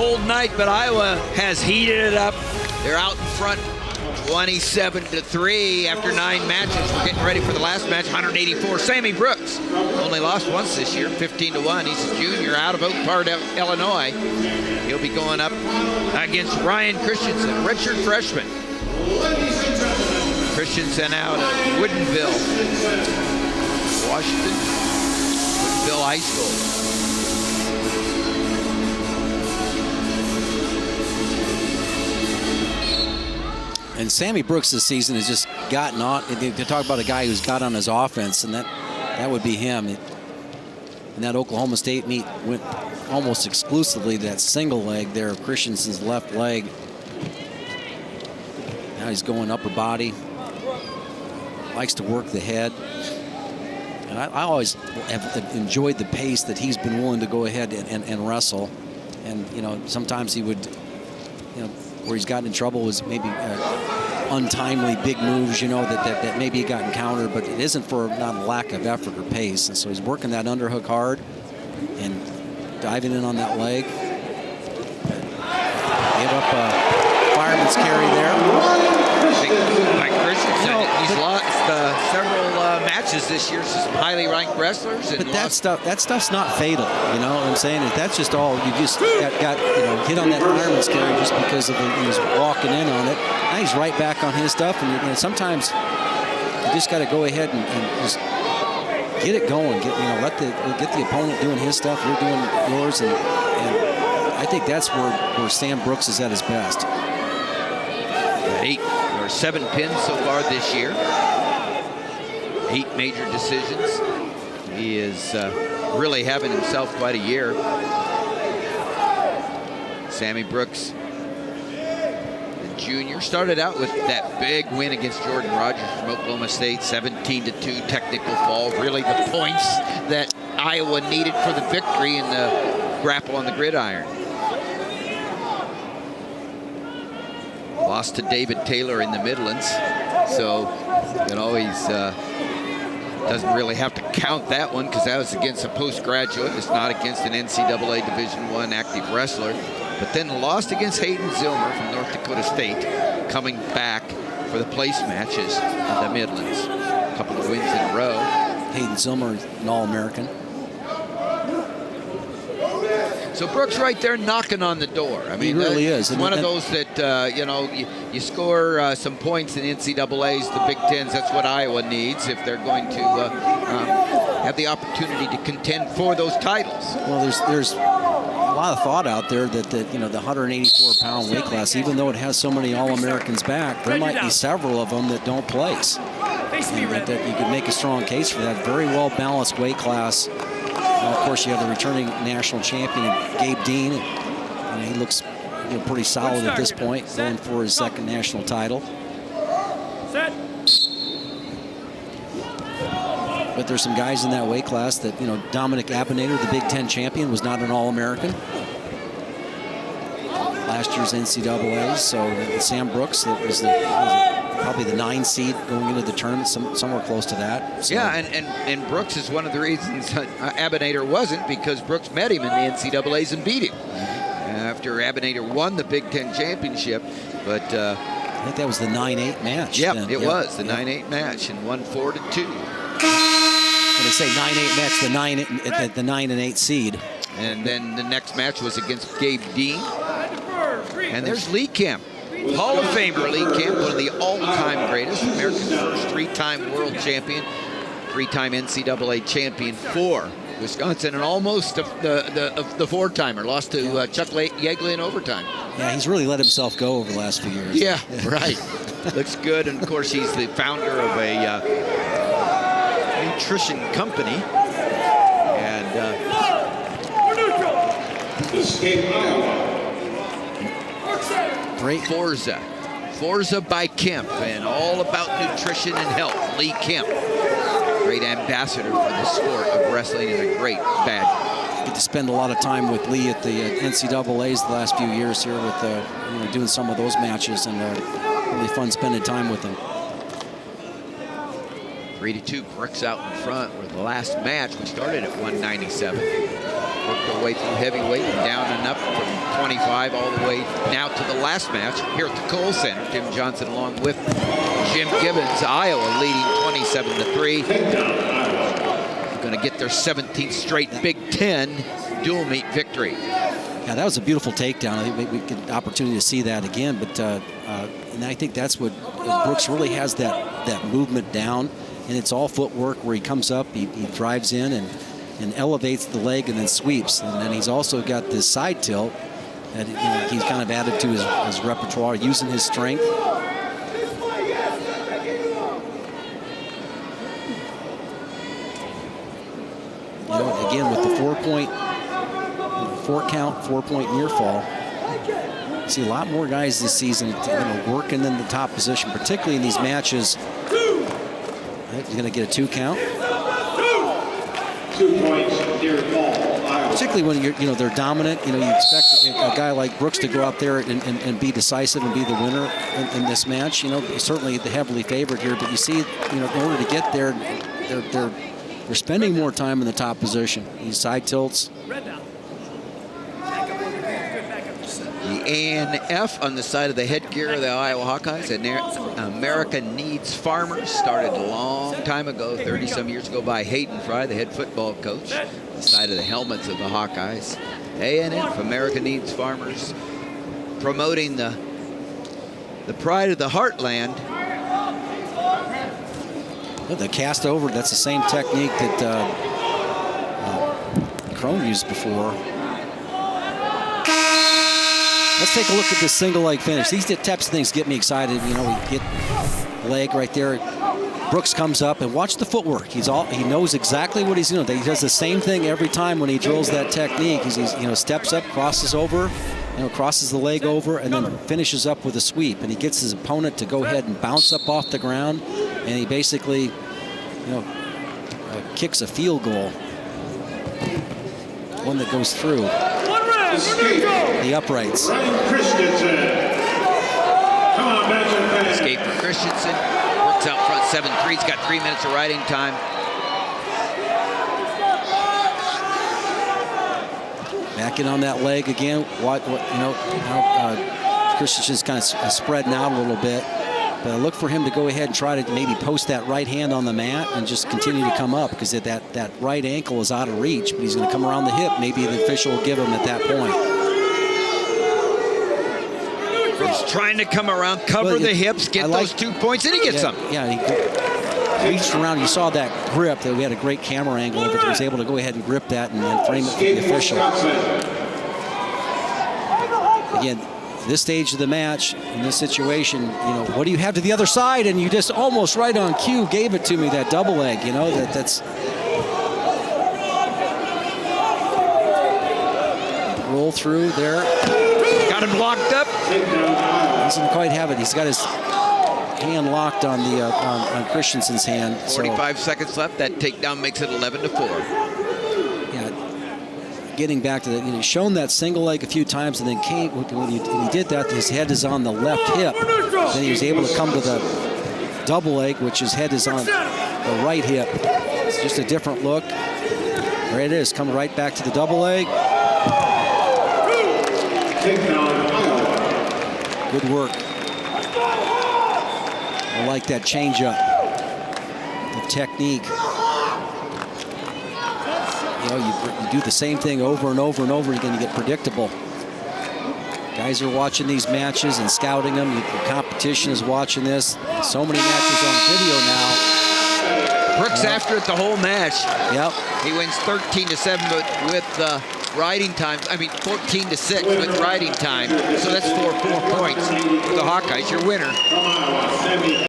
cold night, but Iowa has heated it up. They're out in front 27-3 after 9 matches. We're getting ready for the last match, 184. Sammy Brooks only lost once this year, 15-1. He's a junior out of Oak Park, Illinois. He'll be going up against Ryan Christensen, redshirt freshman. Christensen out of Woodinville, Washington, Woodinville High School. And Sammy Brooks this season has just gotten on. To talk about a guy who's got on his offense, and that would be him. In that Oklahoma State meet, went almost exclusively to that single leg there of Christensen's left leg. Now he's going upper body. Likes to work the head. And I always have enjoyed the pace that he's been willing to go ahead and wrestle. And, you know, sometimes he would, you know, where he's gotten in trouble was maybe untimely big moves, you know, that maybe he got encountered, but it isn't for not a lack of effort or pace. And so he's working that underhook hard and diving in on that leg. Gave up a fireman's carry there. Like Christensen, he's lost several matches this year to some highly ranked wrestlers. But that stuff's not fatal, you know what I'm saying? That's just all, you just got you know, hit on that fireman's carry just because of he was walking in on it. Now he's right back on his stuff, and sometimes you just got to go ahead and just get it going. Get the opponent doing his stuff, you're doing yours, and I think that's where Sam Brooks is at his best. 8 or 7 pins so far this year. 8 major decisions. He is really having himself quite a year. Sammy Brooks, the junior, started out with that big win against Jordan Rogers from Oklahoma State, 17-2 technical fall. Really the points that Iowa needed for the victory in the grapple on the gridiron. Lost to David Taylor in the Midlands, so you know he's doesn't really have to count that one because that was against a postgraduate. It's not against an NCAA Division I active wrestler. But then lost against Hayden Zilmer from North Dakota State, coming back for the place matches in the Midlands. A couple of wins in a row. Hayden Zilmer, an All-American. So Brooks right there knocking on the door. I mean, he really is. One of those that, you know, you score some points in NCAAs, the Big Tens, that's what Iowa needs if they're going to have the opportunity to contend for those titles. Well, there's a lot of thought out there that you know, the 184-pound weight class, even though it has so many All-Americans back, there might be several of them that don't place. And that you could make a strong case for that. Very well-balanced weight class. Of course, you have the returning national champion, Gabe Dean. And he looks, you know, pretty solid at this point, going for his second national title. But there's some guys in that weight class that, you know, Dominic Abinator, the Big Ten champion, was not an All-American. Last year's NCAA. So Sam Brooks, that was probably the 9 seed going into the tournament, somewhere close to that. So. Yeah, and Brooks is one of the reasons Abinator wasn't, because Brooks met him in the NCAAs and beat him after Abinator won the Big Ten championship. But I think that was the 9-8 match. Yeah, it was the 9-8 match, and won 4-2. When they say 9-8 match, the 9 and 8 seed. And then the next match was against Gabe Dean. And there's Lee Kemp. Hall of Famer Lee Kemp, one of the all-time greatest, America's first 3-time world champion, 3-time NCAA champion for Wisconsin, and almost the 4-timer. Lost to Chuck Yeagley in overtime. Yeah, he's really let himself go over the last few years. Yeah, right. Looks good, and of course he's the founder of a nutrition company. And great. Forza by Kemp, and all about nutrition and health. Lee Kemp, great ambassador for the sport of wrestling, and a great badge. Get to spend a lot of time with Lee at the NCAAs the last few years here with you know, doing some of those matches, and really fun spending time with him. 3-2, Brooks out in front with the last match. We started at 197. Worked our way through heavyweight and down and up from 25 all the way now to the last match here at the Kohl Center. Tim Johnson along with Jim Gibbons. Iowa leading 27-3. Going to get their 17th straight Big Ten dual meet victory. Yeah, that was a beautiful takedown. I think we get an opportunity to see that again. But and I think that's what Brooks really has, that movement down. And it's all footwork where he comes up, he drives in and elevates the leg and then sweeps. And then he's also got this side tilt that he's kind of added to his repertoire, using his strength. Again, with the 4-point, 4-count, 4-point near fall, you see a lot more guys this season working in the top position, particularly in these matches. He's going to get a 2 count. 2 points, near fall. Particularly when they're dominant. You expect a guy like Brooks to go out there and be decisive and be the winner in this match. Certainly the heavily favored here, but you see, in order to get there, they're spending more time in the top position. These side tilts. The A and F on the side of the headgear of the Iowa Hawkeyes. America Needs Farmers started a long time ago, 30-some years ago, by Hayden Fry, the head football coach. The side of the helmets of the Hawkeyes. A and F, America Needs Farmers, promoting the pride of the heartland. The cast over, that's the same technique that Crone used before. Let's take a look at this single leg finish. These types of things get me excited. We get leg right there. Brooks comes up and watch the footwork. He knows exactly what he's doing. He does the same thing every time when he drills that technique. He steps up, crosses over, crosses the leg over, and then finishes up with a sweep. And he gets his opponent to go ahead and bounce up off the ground, and he basically, kicks a field goal. One that goes through the uprights. Christensen. Come on, Benjamin. Escape for Christensen. Works out front 7-3. He's got 3 minutes of riding time. Back in on that leg again. Christensen's kind of spreading out a little bit. But I look for him to go ahead and try to maybe post that right hand on the mat and just continue to come up, because that right ankle is out of reach, but he's going to come around the hip. Maybe the official will give him at that point. He's trying to come around, cover the hips, get those 2 points, and he gets them. Yeah, he reached around. You saw that grip. That we had a great camera angle of it. He was able to go ahead and grip that and then frame it for the official. Again, this stage of the match, in this situation, what do you have to the other side? And you just almost right on cue gave it to me, that double leg, that's roll through there. Got him locked up. Doesn't quite have it. He's got his hand locked on on Christensen's hand. 45 seconds left. That takedown makes it 11-4. Getting back to that, he's shown that single leg a few times, and then when he did that, his head is on the left hip. Then he was able to come to the double leg, which his head is on the right hip. It's just a different look. There it is, come right back to the double leg. Good work. I like that change-up, the technique. You do the same thing over and over and over again, you get predictable. Guys are watching these matches and scouting them. The competition is watching this. So many matches on video now. Brooks after it the whole match. Yep. He wins 13-7 with riding time. 14-6 with riding time. So that's 4 points for the Hawkeyes. Your winner.